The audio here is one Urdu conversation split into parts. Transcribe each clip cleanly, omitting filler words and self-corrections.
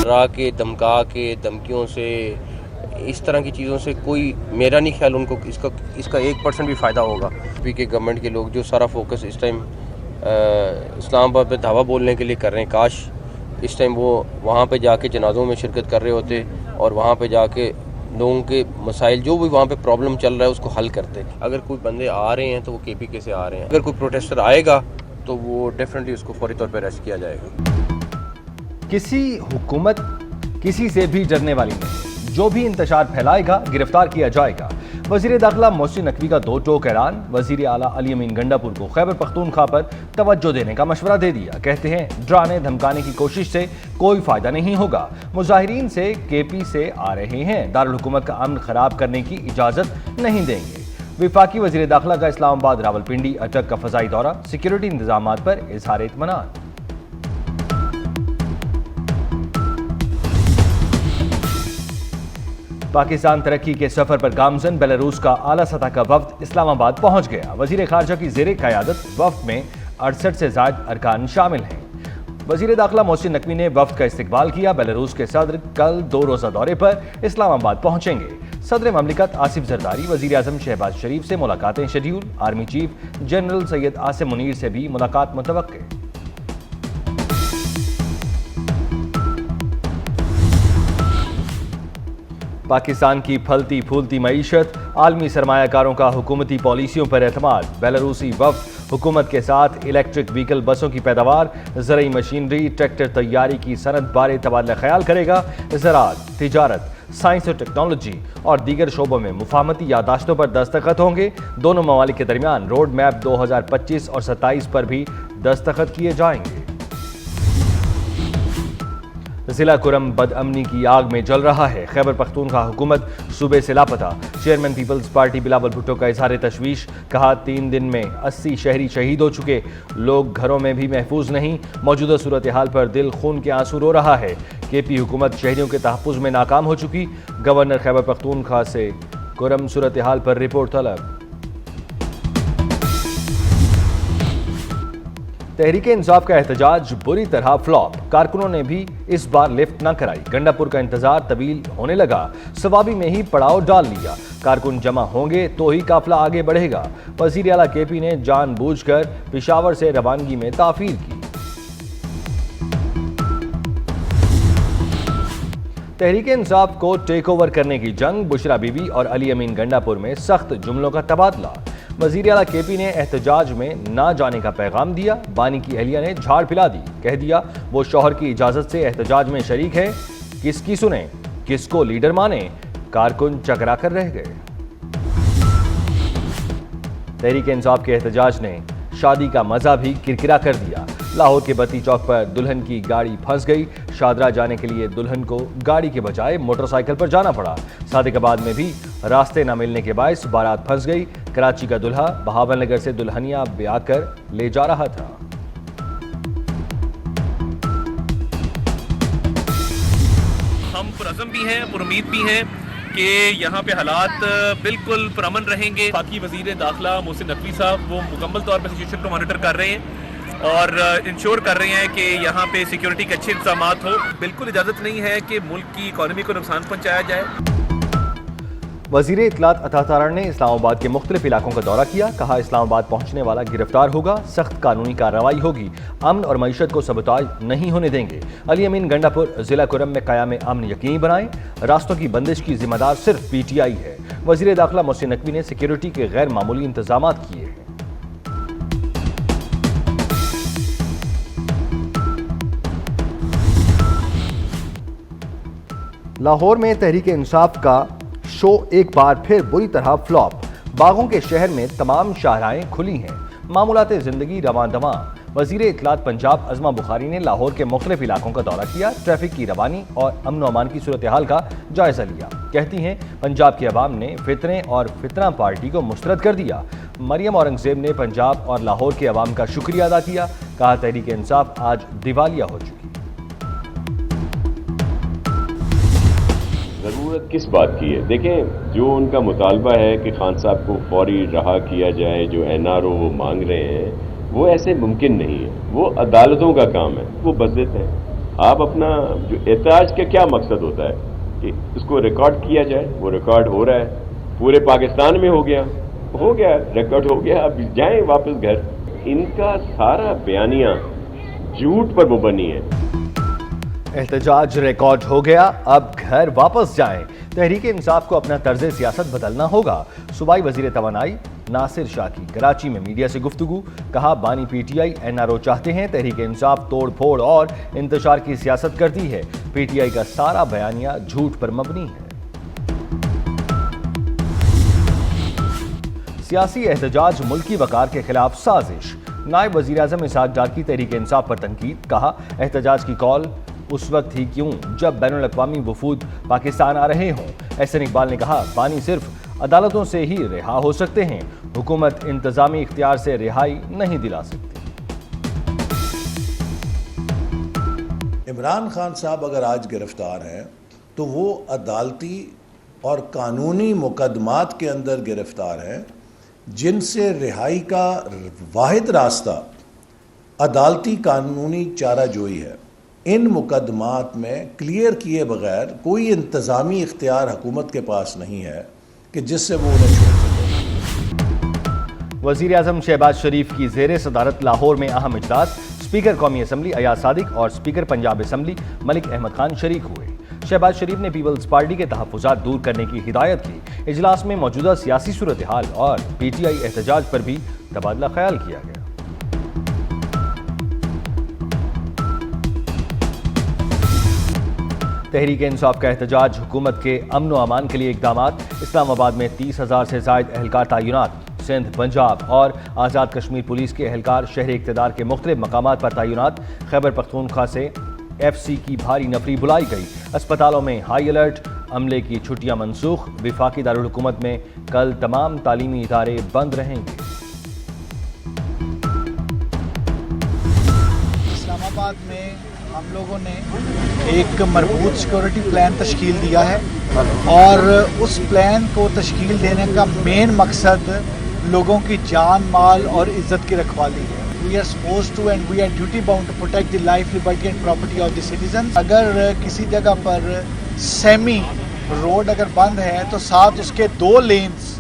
ڈرا کے دھمکا کے دھمکیوں سے اس طرح کی چیزوں سے کوئی میرا نہیں خیال ان کو اس کا 1% بھی فائدہ ہوگا. پی کے گورنمنٹ کے لوگ جو سارا فوکس اس ٹائم اسلام آباد پہ دھاوا بولنے کے لیے کر رہے ہیں، کاش اس ٹائم وہ وہاں پہ جا کے جنازوں میں شرکت کر رہے ہوتے اور وہاں پہ جا کے لوگوں کے مسائل جو بھی وہاں پہ پرابلم چل رہا ہے اس کو حل کرتے. اگر کوئی بندے آ رہے ہیں تو وہ KPK سے آ رہے ہیں، اگر کوئی پروٹیسٹر آئے گا تو وہ ڈیفینیٹلی اس کو فوری طور پہ اریسٹ کیا جائے گا. کسی حکومت کسی سے بھی ڈرنے والی نہیں، جو بھی انتشار پھیلائے گا گرفتار کیا جائے گا. وزیر داخلہ محسن نقوی کا 2 ٹوک اعلان. وزیر اعلیٰ علی امین گنڈاپور کو خیبر پختونخوا پر توجہ دینے کا مشورہ دے دیا. کہتے ہیں ڈرانے دھمکانے کی کوشش سے کوئی فائدہ نہیں ہوگا. مظاہرین سے KP سے آ رہے ہیں، دارالحکومت کا امن خراب کرنے کی اجازت نہیں دیں گے. وفاقی وزیر داخلہ کا اسلام آباد راولپنڈی اٹک کا فضائی دورہ. سیکیورٹی انتظامات پر اظہار اطمینان. پاکستان ترقی کے سفر پر گامزن. بیلاروس کا اعلیٰ سطح کا وفد اسلام آباد پہنچ گیا. وزیر خارجہ کی زیر قیادت وفد میں 68 سے زائد ارکان شامل ہیں. وزیر داخلہ محسن نقوی نے وفد کا استقبال کیا. بیلاروس کے صدر کل 2 روزہ دورے پر اسلام آباد پہنچیں گے. صدر مملکت آصف زرداری، وزیر اعظم شہباز شریف سے ملاقاتیں schedule. Army chief general Syed Asim Munir سے بھی ملاقات متوقع. پاکستان کی پھلتی پھولتی معیشت، عالمی سرمایہ کاروں کا حکومتی پالیسیوں پر اعتماد. بیلاروسی وفد حکومت کے ساتھ الیکٹرک وہیکل بسوں کی پیداوار، زرعی مشینری، ٹریکٹر تیاری کی صنعت بارے تبادلہ خیال کرے گا. زراعت، تجارت، سائنس اور ٹیکنالوجی اور دیگر شعبوں میں مفاہمتی یادداشتوں پر دستخط ہوں گے. دونوں ممالک کے درمیان روڈ میپ 2025 اور 27 پر بھی دستخط کیے جائیں گے. ضلع کرم بد امنی کی آگ میں جل رہا ہے. خیبر پختونخوا حکومت صوبے سے لاپتہ. چیئرمین پیپلز پارٹی بلاول بھٹو کا اظہار تشویش. کہا 3 دن میں 80 شہری شہید ہو چکے، لوگ گھروں میں بھی محفوظ نہیں. موجودہ صورتحال پر دل خون کے آنسو رو رہا ہے. KP حکومت شہریوں کے تحفظ میں ناکام ہو چکی. گورنر خیبر پختونخوا سے کرم صورتحال پر رپورٹ طلب. تحریک انصاف کا احتجاج بری طرح فلاپ. کارکنوں نے بھی اس بار لفٹ نہ کرائی. گنڈاپور کا انتظار طویل ہونے لگا. ثوابی میں ہی پڑاؤ ڈال لیا. کارکن جمع ہوں گے تو ہی قافلہ آگے بڑھے گا. وزیر اعلیٰ KP نے جان بوجھ کر پشاور سے روانگی میں تاخیر کی. تحریک انصاف کو ٹیک اوور کرنے کی جنگ. بشرا بی بی اور علی امین گنڈاپور میں سخت جملوں کا تبادلہ. وزیر اعلیٰ KP نے احتجاج میں نہ جانے کا پیغام دیا. بانی کی اہلیہ نے جھاڑ پلا دی. کہہ دیا وہ شوہر کی اجازت سے احتجاج میں شریک ہے. کس کی سنیں، کس کو لیڈر مانیں. کارکن چکرا کر رہ گئے. تحریک انصاف کے احتجاج نے شادی کا مزہ بھی کرکرا کر دیا. لاہور کے بتی چوک پر دلہن کی گاڑی پھنس گئی. شادرہ جانے کے لیے دلہن کو گاڑی کے بجائے موٹر سائیکل پر جانا پڑا. صادق آباد میں بھی راستے نہ ملنے کے باعث بارات پھنس گئی. کراچی کا دلہا بہاول نگر سے دلہنیاں بیاہ کر لے جا رہا تھا. ہم پرعزم بھی ہیں، پر امید بھی ہیں کہ یہاں پہ حالات بالکل پرامن رہیں گے. باقی وزیر داخلہ محسن نقوی صاحب وہ مکمل طور پر سچویشن کو مانیٹر کر رہے ہیں اور انشور کر رہے ہیں کہ یہاں پہ سیکیورٹی کے اچھے انتظامات ہو. بالکل اجازت نہیں ہے کہ ملک کی اکانومی کو نقصان پہنچایا جائے. وزیر اطلاعات عطا تارڑ نے اسلام آباد کے مختلف علاقوں کا دورہ کیا. کہا اسلام آباد پہنچنے والا گرفتار ہوگا. سخت قانونی کارروائی ہوگی. امن اور معیشت کو سبوتاژ نہیں ہونے دیں گے. علی امین گنڈاپور ضلع کرم میں قیام امن یقینی بنائیں. راستوں کی بندش کی ذمہ دار صرف PTI ہے. وزیر داخلہ محسن نقوی نے سیکیورٹی کے غیر معمولی انتظامات کیے ہیں. لاہور میں تحریک انصاف کا شو ایک بار پھر بری طرح فلاپ. باغوں کے شہر میں تمام شاہراہیں کھلی ہیں. معمولات زندگی رواں دواں. وزیر اطلاعات پنجاب عظمہ بخاری نے لاہور کے مختلف علاقوں کا دورہ کیا. ٹریفک کی روانی اور امن و امان کی صورتحال کا جائزہ لیا. کہتی ہیں پنجاب کے عوام نے فتنے اور فتنہ پارٹی کو مسترد کر دیا. مریم اورنگزیب نے پنجاب اور لاہور کے عوام کا شکریہ ادا کیا. کہا تحریک انصاف آج دیوالیہ ہو چکی. ضرورت کس بات کی ہے؟ دیکھیں، جو ان کا مطالبہ ہے کہ خان صاحب کو فوری رہا کیا جائے، جو NRO وہ مانگ رہے ہیں، وہ ایسے ممکن نہیں ہے. وہ عدالتوں کا کام ہے، وہ بدلتے ہیں. آپ اپنا جو احتجاج کا کیا مقصد ہوتا ہے کہ اس کو ریکارڈ کیا جائے, وہ ریکارڈ ہو رہا ہے, پورے پاکستان میں ہو گیا, ریکارڈ ہو گیا, اب جائیں واپس گھر. ان کا سارا بیانیہ جھوٹ پر مبنی ہے. احتجاج ریکارڈ ہو گیا, اب گھر واپس جائیں. تحریک انصاف کو اپنا طرز سیاست بدلنا ہوگا. صوبائی وزیر توانائی ناصر شاہ کی کراچی میں میڈیا سے گفتگو. کہا بانی پی ٹی آئی NRO چاہتے ہیں, تحریک انصاف توڑ پھوڑ اور انتشار کی سیاست کرتی ہے. پی ٹی آئی کا سارا بیانیہ جھوٹ پر مبنی ہے. سیاسی احتجاج ملکی وقار کے خلاف سازش. نائب وزیر اعظم اسحاق ڈار کی تحریک انصاف پر تنقید. کہا احتجاج کی کال اس وقت ہی کیوں جب بین الاقوامی وفود پاکستان آ رہے ہوں. احسن اقبال نے کہا بانی صرف عدالتوں سے ہی رہا ہو سکتے ہیں, حکومت انتظامی اختیار سے رہائی نہیں دلا سکتی. عمران خان صاحب اگر آج گرفتار ہیں تو وہ عدالتی اور قانونی مقدمات کے اندر گرفتار ہیں, جن سے رہائی کا واحد راستہ عدالتی قانونی چارہ جوئی ہے. ان مقدمات میں کلیئر کیے بغیر کوئی انتظامی اختیار حکومت کے پاس نہیں ہے کہ جس سے وہ انہیں چھوڑ سکے. وزیر اعظم شہباز شریف کی زیر صدارت لاہور میں اہم اجلاس. اسپیکر قومی اسمبلی ایاز صادق اور اسپیکر پنجاب اسمبلی ملک احمد خان شریک ہوئے. شہباز شریف نے پیپلز پارٹی کے تحفظات دور کرنے کی ہدایت کی. اجلاس میں موجودہ سیاسی صورتحال اور پی ٹی آئی احتجاج پر بھی تبادلہ خیال کیا گیا. تحریک انصاف کا احتجاج, حکومت کے امن و امان کے لیے اقدامات. اسلام آباد میں 30,000 سے زائد اہلکار تعینات. سندھ, پنجاب اور آزاد کشمیر پولیس کے اہلکار شہر اقتدار کے مختلف مقامات پر تعینات. خیبر پختونخوا سے FCC کی بھاری نفری بلائی گئی. اسپتالوں میں ہائی الرٹ. عملے کی چھٹیاں منسوخ. وفاقی دارالحکومت میں کل تمام تعلیمی ادارے بند رہیں گے. اسلام آباد میں ہم لوگوں نے ایک مربوط سیکورٹی پلان تشکیل دیا ہے, اور اس پلان کو تشکیل دینے کا مین مقصد لوگوں کی جان, مال اور عزت کی رکھوالی ہے. We are supposed to and we are duty bound to protect the life, liberty and property of the citizens. اگر کسی جگہ پر سیمی روڈ اگر بند ہے تو ساتھ اس کے 2 لینز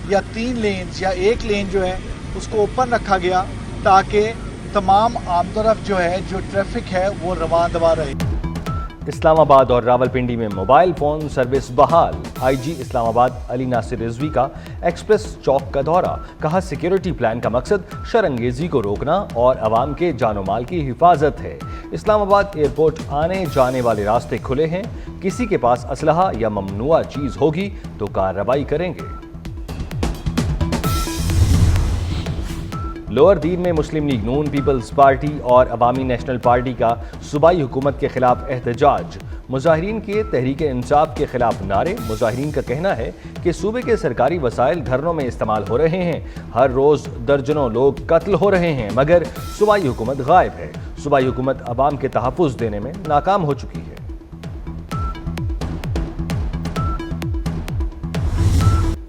یا 3 لینز یا 1 لین جو ہے اس کو اوپن رکھا گیا, تاکہ تمام آمد و رفت جو ہے, جو ٹریفک ہے, وہ رواں دوا رہے. اسلام آباد اور راولپنڈی میں موبائل فون سروس بحال. آئی جی اسلام آباد علی ناصر رضوی کا ایکسپریس چوک کا دورہ. کہا سیکیورٹی پلان کا مقصد شرانگیزی کو روکنا اور عوام کے جان و مال کی حفاظت ہے. اسلام آباد ایئرپورٹ آنے جانے والے راستے کھلے ہیں. کسی کے پاس اسلحہ یا ممنوعہ چیز ہوگی تو کارروائی کریں گے. لوور دیر میں مسلم لیگ نون, پیپلز پارٹی اور عوامی نیشنل پارٹی کا صوبائی حکومت کے خلاف احتجاج. مظاہرین کے تحریک انصاف کے خلاف نعرے. مظاہرین کا کہنا ہے کہ صوبے کے سرکاری وسائل دھرنوں میں استعمال ہو رہے ہیں. ہر روز درجنوں لوگ قتل ہو رہے ہیں, مگر صوبائی حکومت غائب ہے. صوبائی حکومت عوام کے تحفظ دینے میں ناکام ہو چکی ہے.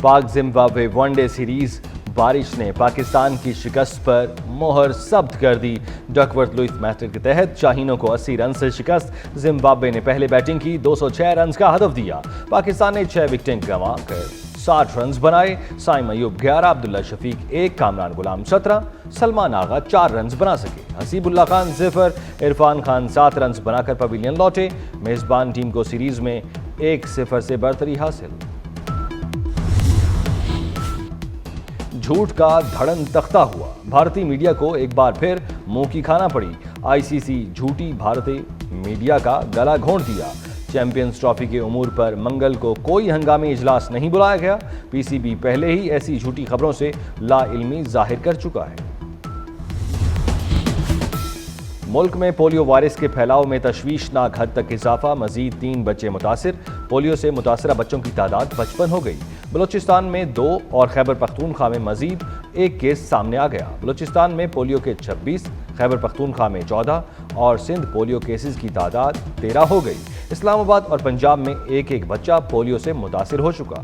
پاک زمبابوے ون ڈے سیریز. بارش نے پاکستان کی شکست پر مہر ثبت کر دی. ڈکورتھ لوئس میتھڈ کے تحت شاہینوں کو 80 رن سے شکست. زمبابوے نے پہلے بیٹنگ کی, 206 رنز کا ہدف دیا. پاکستان نے 6 وکٹیں گنوا کر 60 رنز بنائے. سائم ایوب 11, عبداللہ شفیق 1, کامران غلام 17, سلمان آغا 4 رنز بنا سکے. حسیب اللہ خان 0, عرفان خان 7 رنز بنا کر پویلین لوٹے. میزبان ٹیم کو سیریز میں 1-0 سے برتری حاصل. جھوٹ کا دھڑن تختہ ہوا. بھارتی میڈیا کو ایک بار پھر منہ کی کھانا پڑی. آئی سی سی جھوٹی بھارتی میڈیا کا گلا گھونٹ دیا. چیمپئنز ٹرافی کے امور پر منگل کو کوئی ہنگامی اجلاس نہیں بلایا گیا. پی سی بی پہلے ہی ایسی جھوٹی خبروں سے لا علمی ظاہر کر چکا ہے. ملک میں پولیو وائرس کے پھیلاؤ میں تشویشناک حد تک اضافہ. مزید 3 بچے متاثر. پولیو سے متاثرہ بچوں کی تعداد 55 ہو گئی. بلوچستان میں 2 اور خیبر پختونخوا میں مزید 1 کیس سامنے آ گیا. بلوچستان میں پولیو کے 26, خیبر پختونخوا میں 14 اور سندھ پولیو کیسز کی تعداد 13 ہو گئی. اسلام آباد اور پنجاب میں 1 بچہ پولیو سے متاثر ہو چکا.